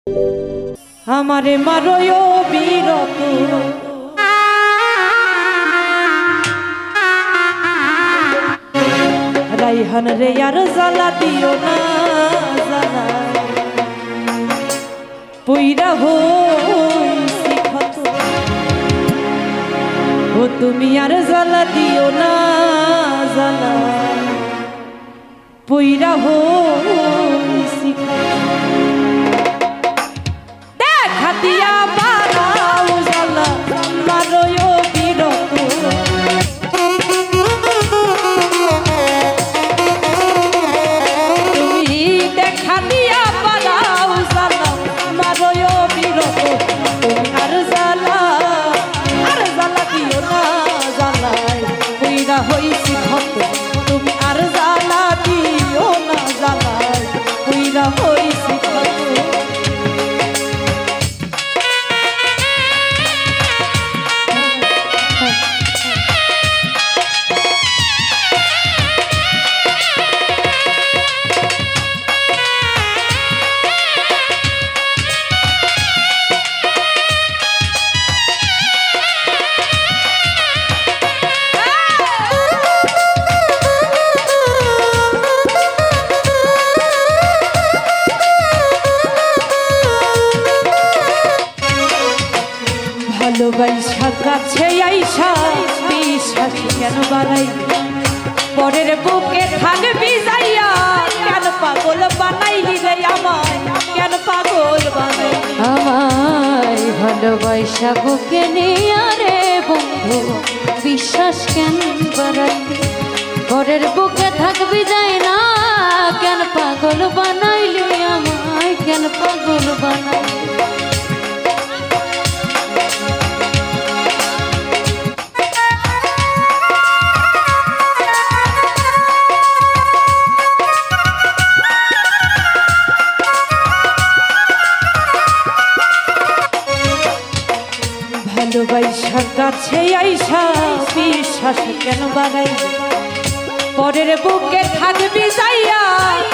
আমারে মারয় বিরত রাইহান রে আর জ্বালা দিও না জানা পইরা হইছি ক্ষত ও তুমি আর জ্বালা দিও না জানা পইরা হইছি দেখা দিয়া বাড়াও জ্বালা মারয় বিরত তুমি দেখা দিয়া বাড়াও জ্বালা মারয় বিরত তুমি আর জ্বালা দিও না জ্বালায় পইরা হইছি ক্ষত তুমি আর জ্বালা দিও না জ্বালায় পইরা হইছি ক্ষত ভালোবাসা কাছে আইসা বিশ্বাস কেন বাড়াই পরের বুকে থাকবি যাইয়া কেন পাগল বানাইলি রে আমায় কেন পাগল বানাইলি আমায় ভালোবাসা বুকে নিয়া রে বন্ধু বিশ্বাস কেন বাড়াইলি পরের বুকে থাকবি যাই না কেন পাগল বানাইলি আমায় কেন পাগল বানাইলি ভালোবাসা কাছে আইসা বিশ্বাস কেন বাড়াই পরের বুকে থাকবি যাইয়া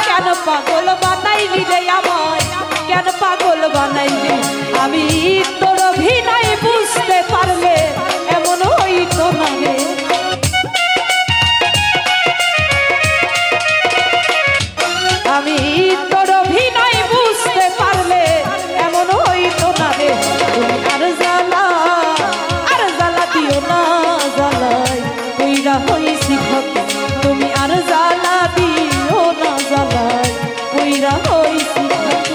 কেন পাগল বানাইলি রে আমায় কেন পাগল বানাইলি আমি তোর অভিনয় বুঝতে পারলে এমন হইতো না রে আমি তোর অভিনয় বুঝতে পারলে এমন হইতো না রে তুমি আর জ্বালা দিও না জ্বালাই পইরা হইছি ক্ষত তুমি আর জ্বালা দিও না জ্বালাই পইরা হইছি ক্ষত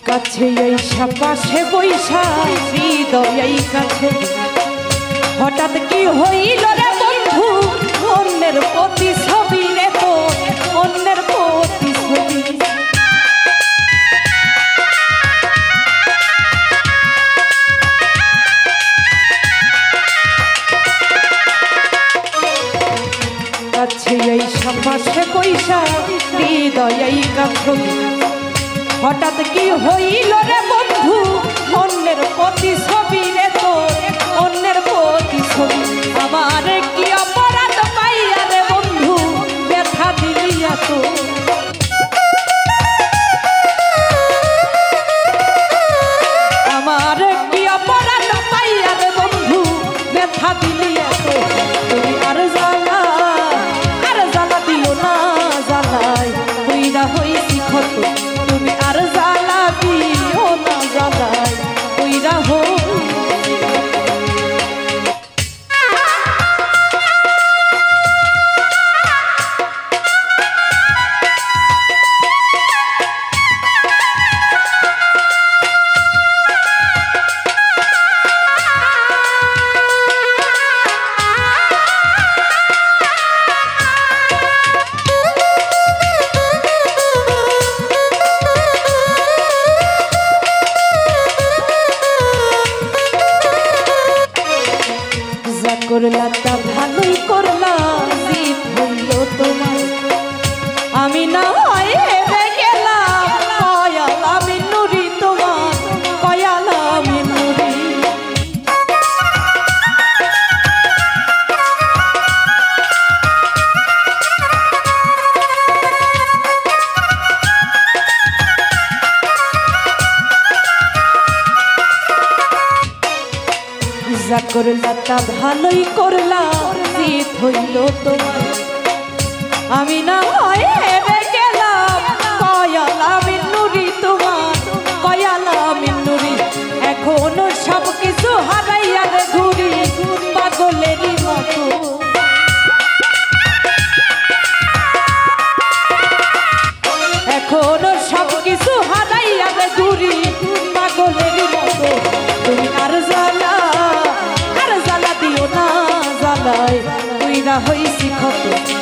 কাছে আইসা পাশে বইসা হৃদয় কাছে হঠাৎ কি হইল রে বন্ধু অন্যের প্রতি ছবি রে তো অন্যের প্রতি ছবি কাছে আইসা পাশে বইসা হৃদয় কাছে হঠাৎ কি হইল রে বন্ধু অন্যের প্রতি ছবি রে তো অন্যের প্রতি ছবি আমার কি অপরাধ পাইয়া রে বন্ধু ব্যথা দিলিয়া তো আমার কি অপরাধ পাইয়া রে বন্ধু ব্যথা দিলিয়া তো তুমি আর জ্বালা দিও না জ্বালাই হইরা হইছি ক্ষত তুমি আর জ্বালা দিও না জ্বালাই করলা তা ভালোই করলা, জিত হইল তোমার। আমি না হয় হেরে গেলাম, কয়াল আমি নুরি তোমার, কয়াল আমি নুরি। যা করলা তা ভালোই করলা, জিত হইল তোমার। আমি না হয় হেরে গেলাম, কয়াল আমি নুরি তোমার, কয়াল আমি নুরি। এখনো সব কিছু হারাইয়া রে ঘুরি পাগলেরই মতো। এখনো সব কিছু হারাইয়া রে ঘুরি পাগলেরই মতো। তুমি আর জ্বালা দিও না, জ্বালায় তুই না হইছি ক্ষত।